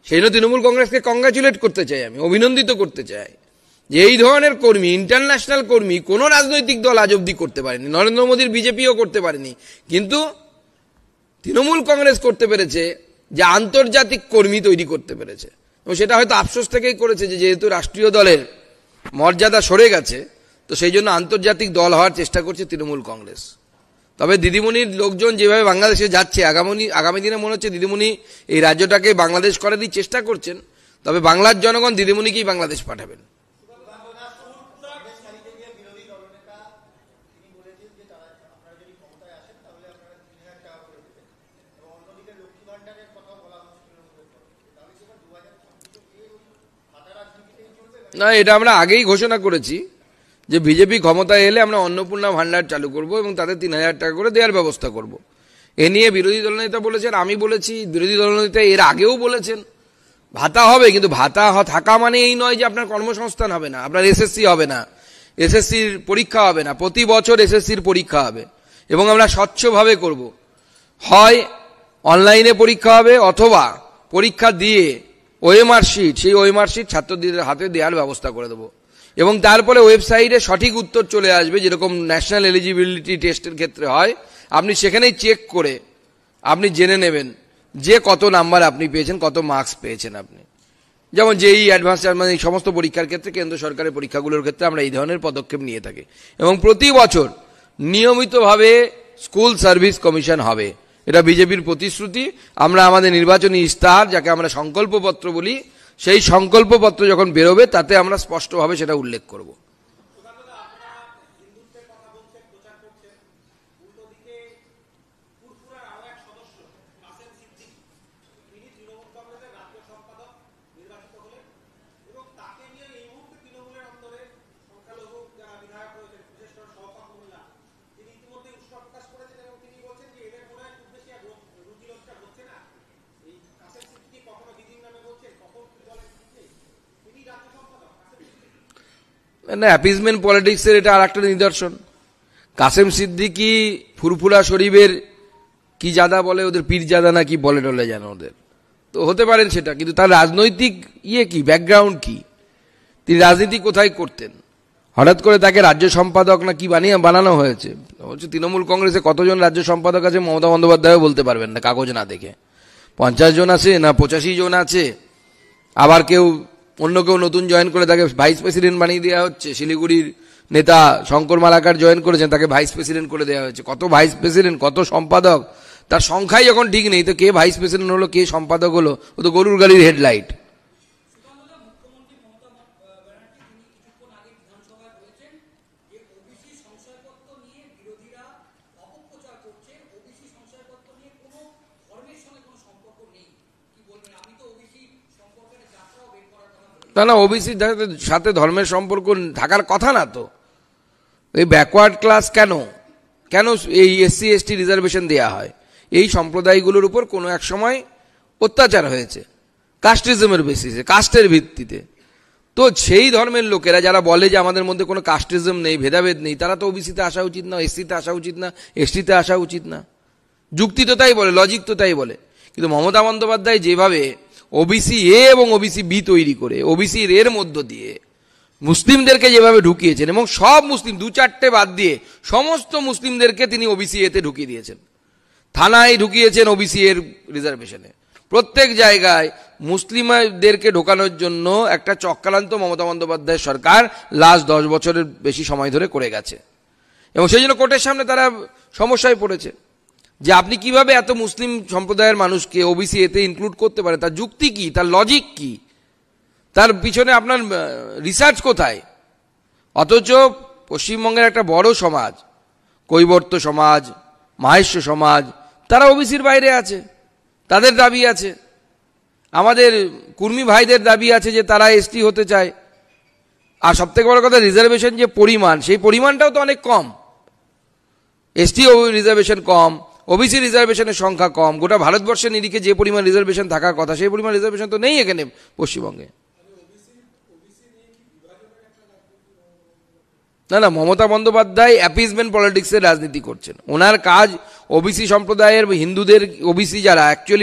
সেই জন্য তৃণমূল কংগ্রেসকে কংগ্রাচুলেট করতে চাই, আমি অভিনন্দিত করতে চাই যে এই ধরনের কর্মী, ইন্টারন্যাশনাল কর্মী কোনো রাজনৈতিক দল আজ অব্দি করতে পারেনি, নরেন্দ্র মোদীর বিজেপিও করতে পারেনি, কিন্তু তৃণমূল কংগ্রেস করতে পেরেছে যে আন্তর্জাতিক কর্মী তৈরি করতে পেরেছে। এবং সেটা হয়তো আফসোস থেকেই করেছে যে যেহেতু রাষ্ট্রীয় দলের মর্যাদা সরে গেছে, তো সেই জন্য আন্তর্জাতিক দল হওয়ার চেষ্টা করছে তৃণমূল কংগ্রেস। তবে দিদিমণির লোকজন যেভাবে বাংলাদেশে যাচ্ছে, আগামী দিনে মনে হচ্ছে দিদিমণি এই রাজ্যটাকে বাংলাদেশ করারই চেষ্টা করছেন। তবে বাংলার জনগণ দিদিমণিকেই বাংলাদেশ পাঠাবেন। না, এটা আমরা আগেই ঘোষণা করেছি যে বিজেপি ক্ষমতায় এলে আমরা অন্নপূর্ণা ভান্ডার চালু করব এবং তাদের ৩,০০০ টাকা করে দেওয়ার ব্যবস্থা করব। এ নিয়ে বিরোধী দলনেতা বলেছেন, আমি বলেছি, বিরোধী দলনেতা এর আগেও বলেছেন ভাতা হবে, কিন্তু ভাতা থাকা মানে এই নয় যে আপনার কর্মসংস্থান হবে না, আপনার এসএসসি হবে না, এসএসসির পরীক্ষা হবে না। প্রতি বছর এসএসসির পরীক্ষা হবে এবং আমরা স্বচ্ছভাবে করব। হয় অনলাইনে পরীক্ষা হবে অথবা পরীক্ষা দিয়ে ওএমআর শিট, সেই ওএমআর শিট ছাত্রদের হাতে দেওয়ার ব্যবস্থা করে দেবো এবং তারপরে ওয়েবসাইটে সঠিক উত্তর চলে আসবে, যেরকম ন্যাশনাল এলিজিবিলিটি টেস্টের ক্ষেত্রে হয়। আপনি সেখানেই চেক করে আপনি জেনে নেবেন যে কত নাম্বার আপনি পেয়েছেন, কত মার্কস পেয়েছেন আপনি। যেমন যেই অ্যাডভান্স, মানে এই সমস্ত পরীক্ষার ক্ষেত্রে, কেন্দ্র সরকারের পরীক্ষাগুলোর ক্ষেত্রে আমরা এই ধরনের পদক্ষেপ নিয়ে থাকি এবং প্রতি বছর নিয়মিতভাবে স্কুল সার্ভিস কমিশন হবে। এটা বিজেপির প্রতিশ্রুতি। আমরা আমাদের নির্বাচনী ইস্তাহার, যাকে আমরা সংকল্পপত্র বলি, সেই সংকল্পপত্র যখন বেরোবে তাতে আমরা স্পষ্টভাবে সেটা উল্লেখ করব। না, অ্যাপিজমেন্ট পলিটিক্সের এটা আর একটা নিদর্শন। কাসেম সিদ্দিকি ফুরফুরা শরীফের কি জাদা বলে, ওদের পীর জাদা না কি বলে টলে জানো ওদের, তো হতে পারেন সেটা, কিন্তু তার রাজনৈতিক কি, ব্যাকগ্রাউন্ড কি, তিনি রাজনীতি কোথায় করতেন? হঠাৎ করে তাকে রাজ্য সম্পাদক না কি বানানো হয়েছে। হচ্ছে তৃণমূল কংগ্রেসে কতজন রাজ্য সম্পাদক আছে মমতা বন্দ্যোপাধ্যায়ও বলতে পারবেন না কাগজ না দেখে। 50 জন আছে না 85 জন আছে। আবার অন্য কেউ নতুন জয়েন করে তাকে ভাইস প্রেসিডেন্ট বানিয়ে দেওয়া হচ্ছে। শিলিগুড়ির নেতা শঙ্কর মালাকার জয়েন করেছেন, তাকে ভাইস প্রেসিডেন্ট করে দেওয়া হয়েছে। কত ভাইস প্রেসিডেন্ট, কত সম্পাদক, তার সংখ্যাই যখন ঠিক নেই, তো কে ভাইস প্রেসিডেন্ট হলো, কে সম্পাদক হলো, ও তো গরুর গাড়ির হেডলাইট। না, ওবিসির সাথে ধর্মের সম্পর্ক থাকার কথা না তো। এই ব্যাকওয়ার্ড ক্লাস কেন এই এসসি এসটি রিজার্ভেশন দেয়া হয়? এই সম্প্রদায়গুলোর উপর কোনো এক সময় অত্যাচার হয়েছে কাস্টিজমের বেসিসে, কাস্টের ভিত্তিতে। তো সেই ধর্মের লোকেরা যারা বলে যে আমাদের মধ্যে কোনো কাস্টিজম নেই, ভেদাভেদ নেই, তারা তো ওবিসিতে আসা উচিত না, এসসিতে আসা উচিত না, এসটিতে আসা উচিত না। যুক্তি তো তাই বলে, লজিক তো তাই বলে। কিন্তু মমতা বন্দ্যোপাধ্যায় যেভাবে ওবিসি এ এবং ওবিসি বি তৈরি করে ওবিসি এর মধ্য দিয়ে মুসলিমদেরকে যেভাবে ঢুকিয়েছেন, এবং সব মুসলিম 2-4টে বাদ দিয়ে সমস্ত মুসলিমদেরকে তিনি ওবিসি এতে ঢুকিয়ে দিয়েছেন। থানায় ঢুকিয়েছেন ওবিসি এর রিজার্ভেশনে। প্রত্যেক জায়গায় মুসলিমদেরকে ঢোকানোর জন্য একটা চক্রান্ত মমতা বন্দ্যোপাধ্যায় সরকার লাস্ট 10 বছরের বেশি সময় ধরে করে গেছে, এবং সেই জন্য কোর্টের সামনে তারা সমস্যায় পড়েছে যে আপনি কিভাবে এত মুসলিম সম্প্রদায়ের মানুষকে ওবিসি এতে ইনক্লুড করতে পারেন, তার যুক্তি কি, তার লজিক কি, তার পিছনে আপনার রিসার্চ কোথায়? অথচ পশ্চিমবঙ্গের একটা বড় সমাজ, কৈবর্ত সমাজ, মাহেশ্ব সমাজ, তারা ওবিসির বাইরে আছে, তাদের দাবি আছে। আমাদের কুর্মী ভাইদের দাবি আছে যে তারা এসটি হতে চায়। আর সবথেকে বড় কথা, রিজার্ভেশন যে পরিমাণ, সেই পরিমাণটাও তো অনেক কম। এসটি রিজার্ভেশন কম, ওবিসি রিজার্ভেশনের সংখ্যা কম। গোটা ভারতবর্ষের নিরিখে যে পরিমাণ রিজার্ভেশন থাকার কথা, সেই পরিমাণ রিজার্ভেশন তো নেই এখানে পশ্চিমবঙ্গে। না, মমতা বন্দ্যোপাধ্যায় অ্যাপিজমেন্ট পলিটিক্সের রাজনীতি করছেন। ওনার কাজ ওবিসি সম্প্রদায়ের, হিন্দুদের, ওবিসি যারা অ্যাকচুয়ালি